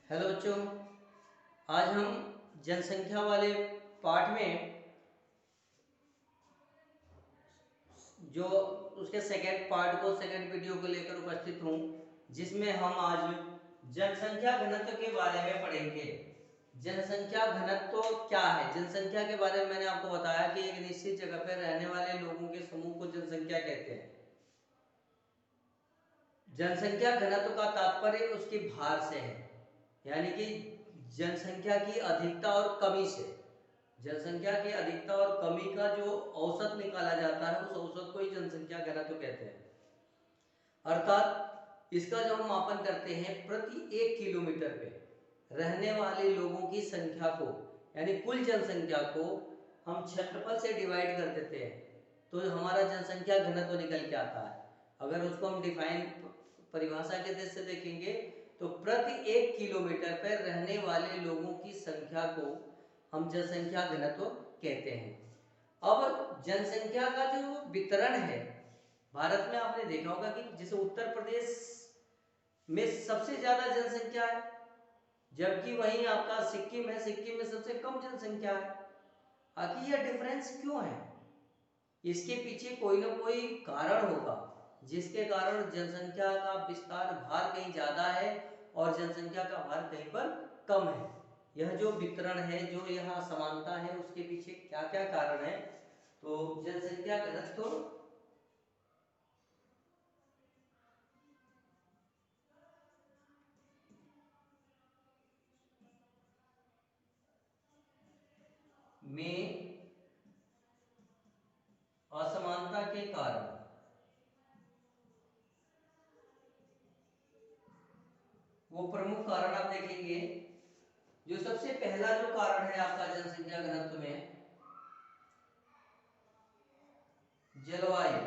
Hello बच्चों, आज हम जनसंख्या वाले पार्ट में जो उसके सेकंड वीडियो को लेकर उपस्थित हूँ, जिसमें हम आज जनसंख्या घनत्व के बारे में पढ़ेंगे। जनसंख्या घनत्व क्या है? जनसंख्या के बारे में मैंने आपको बताया कि एक निश्चित जगह पर रहने वाले लोगों के समूह को जनसंख्या कहते हैं। जनसंख्या घनत्व का तात्पर्य उसके भार से है, यानी कि जनसंख्या की अधिकता और कमी से। जनसंख्या की अधिकता और कमी का जो औसत निकाला जाता है, उस औसत को ही जनसंख्या घनत्व कहते हैं। अर्थात इसका जो हम मापन करते हैं प्रति 1 किलोमीटर पे रहने वाले लोगों की संख्या को, यानी कुल जनसंख्या को हम क्षेत्रफल से डिवाइड कर देते हैं, तो हमारा जनसंख्या घनत्व निकल के आता है। अगर उसको हम डिफाइन परिभाषा के दृष्टि से देखेंगे तो प्रति 1 किलोमीटर पर रहने वाले लोगों की संख्या को हम जनसंख्या घनत्व कहते हैं। अब जनसंख्या का जो वितरण है भारत में, आपने देखा होगा कि जैसे उत्तर प्रदेश में सबसे ज्यादा जनसंख्या है, जबकि वहीं आपका सिक्किम है, सिक्किम में सबसे कम जनसंख्या है। आखिर यह डिफरेंस क्यों है? इसके पीछे कोई ना कोई कारण होगा, जिसके कारण जनसंख्या का विस्तार भार कहीं ज्यादा है और जनसंख्या का भार कहीं पर कम है। यह जो वितरण है, जो यह असमानता है, उसके पीछे क्या क्या कारण है? तो जनसंख्या घनत्व में असमानता के कारण, वो प्रमुख कारण आप देखेंगे। जो सबसे पहला जो कारण है आपका जनसंख्या घनत्व में, जलवायु।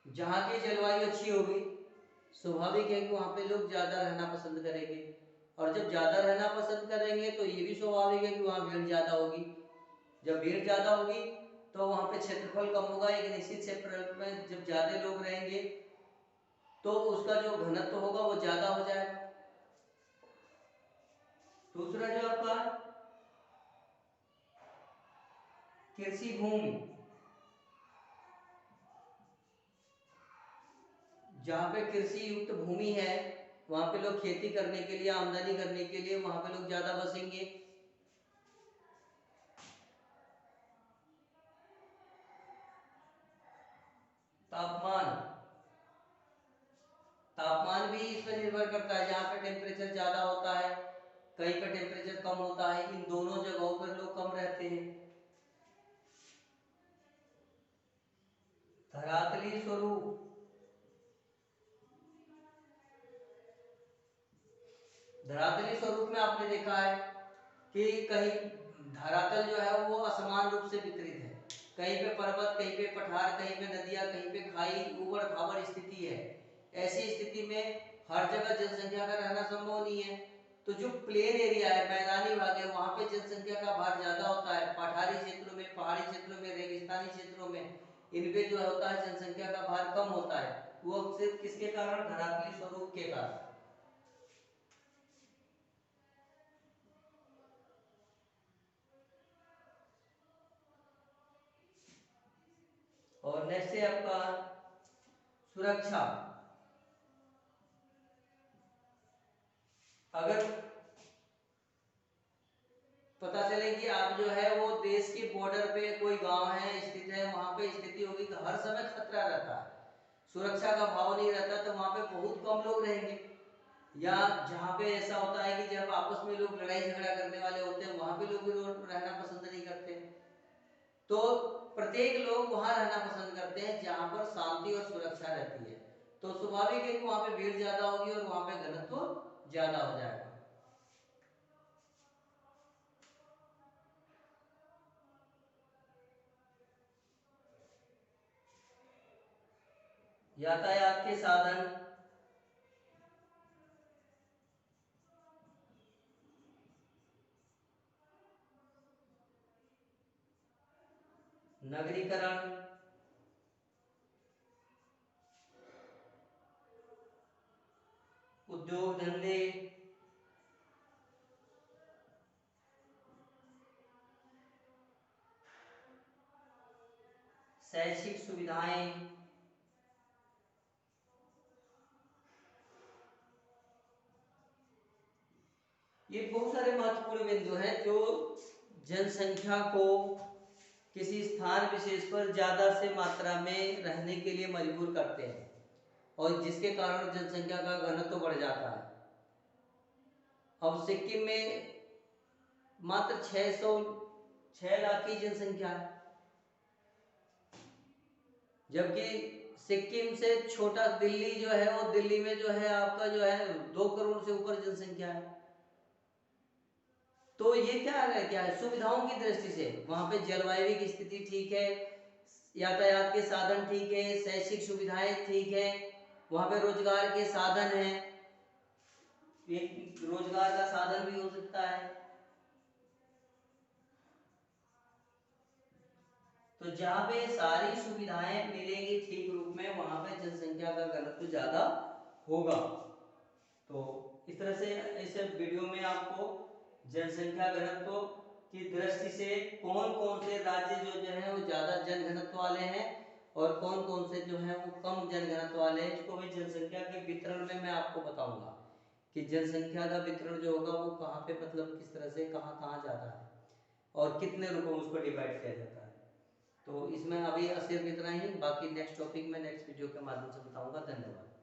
जहां की जलवायु अच्छी होगी, स्वाभाविक है कि वहां पे लोग ज्यादा रहना पसंद करेंगे, और जब ज्यादा रहना पसंद करेंगे तो ये भी स्वाभाविक है कि वहां भीड़ ज्यादा होगी। जब भीड़ ज्यादा होगी तो वहां पे क्षेत्रफल कम होगा। एक निश्चित क्षेत्रफल में जब ज्यादा लोग रहेंगे तो उसका जो घनत्व होगा वो ज्यादा हो जाएगा। दूसरा जो आपका कृषि भूमि, जहाँ पे कृषि युक्त भूमि है वहां पे लोग खेती करने के लिए, आमदनी करने के लिए वहां पे लोग ज्यादा बसेंगे। तापमान, तापमान भी इस पर निर्भर करता है। जहाँ पे टेम्परेचर ज्यादा होता है, कहीं पे टेम्परेचर कम होता है, इन दोनों जगहों पर लोग कम रहते हैं। धरातली स्वरूप, धरातली स्वरूप में आपने देखा है कि कहीं धरातल जो है वो असमान रूप से वितरित है। कहीं पे पर्वत, कहीं पे पठार, कहीं पे नदियां, कहीं पे खाई, ऊबड़ खाबड़ स्थिति है। ऐसी स्थिति में हर जगह जनसंख्या का रहना संभव नहीं है। तो जो प्लेन एरिया है, मैदानी भाग है, वहां पे जनसंख्या का भार ज्यादा होता है। पठारी क्षेत्रों में, पहाड़ी क्षेत्रों में, रेगिस्तानी क्षेत्रों में इनपे जो होता है जनसंख्या का भार कम होता है। वो सिर्फ किसके कारण? धरातली स्वरूप के कारण। और नेक्स्ट है आपका सुरक्षा। अगर पता चले कि आप जो है वो देश के बॉर्डर पे कोई गांव है स्थित है, वहां पे स्थिति होगी कि हर समय खतरा रहता है, सुरक्षा का भाव नहीं रहता, तो वहां पे बहुत कम लोग रहेंगे। या जहाँ पे ऐसा होता है कि जब आपस में लोग लड़ाई झगड़ा करने वाले होते हैं, वहां पे लोग भी रहना पसंद नहीं करते। तो प्रत्येक लोग वहां रहना पसंद करते हैं जहां पर शांति और सुरक्षा रहती है। तो स्वाभाविक है कि वहां पे भीड़ ज्यादा होगी और वहां पे घनत्व ज्यादा हो जाएगा। यातायात के साधन, नगरीकरण, उद्योग धंधे, शैक्षिक सुविधाएं, ये बहुत सारे महत्वपूर्ण बिंदु हैं जो जनसंख्या को किसी स्थान विशेष पर ज्यादा से मात्रा में रहने के लिए मजबूर करते हैं और जिसके कारण जनसंख्या का घनत्व बढ़ जाता है। अब सिक्किम में मात्र 6 लाख की जनसंख्या है, जबकि सिक्किम से छोटा दिल्ली जो है वो दिल्ली में जो है आपका जो है 2 करोड़ से ऊपर जनसंख्या है। तो ये क्या है सुविधाओं की दृष्टि से वहां पे जलवायु की स्थिति ठीक है, यातायात के साधन ठीक है, शैक्षिक सुविधाएं ठीक है, वहां पे रोजगार के साधन है, एक रोजगार का साधन भी हो सकता है। तो जहाँ पे सारी सुविधाएं मिलेंगी ठीक रूप में वहां पे जनसंख्या का घनत्व ज्यादा होगा। तो इस तरह से इस वीडियो में आपको जनसंख्या घनत्व की दृष्टि से कौन कौन से राज्य जो है वो ज्यादा जनघनत्व वाले हैं और कौन कौन से जो है वो कम जनघनत्व वाले हैं, इसको भी जनसंख्या के वितरण में मैं आपको बताऊंगा कि जनसंख्या का वितरण जो होगा वो कहाँ पे मतलब किस तरह से कहाँ कहाँ जाता है और कितने रूपों में उसको डिवाइड किया जाता है। तो इसमें अभी सिर्फ इतना ही, बाकी नेक्स्ट टॉपिक में नेक्स्ट वीडियो के माध्यम से बताऊंगा। धन्यवाद।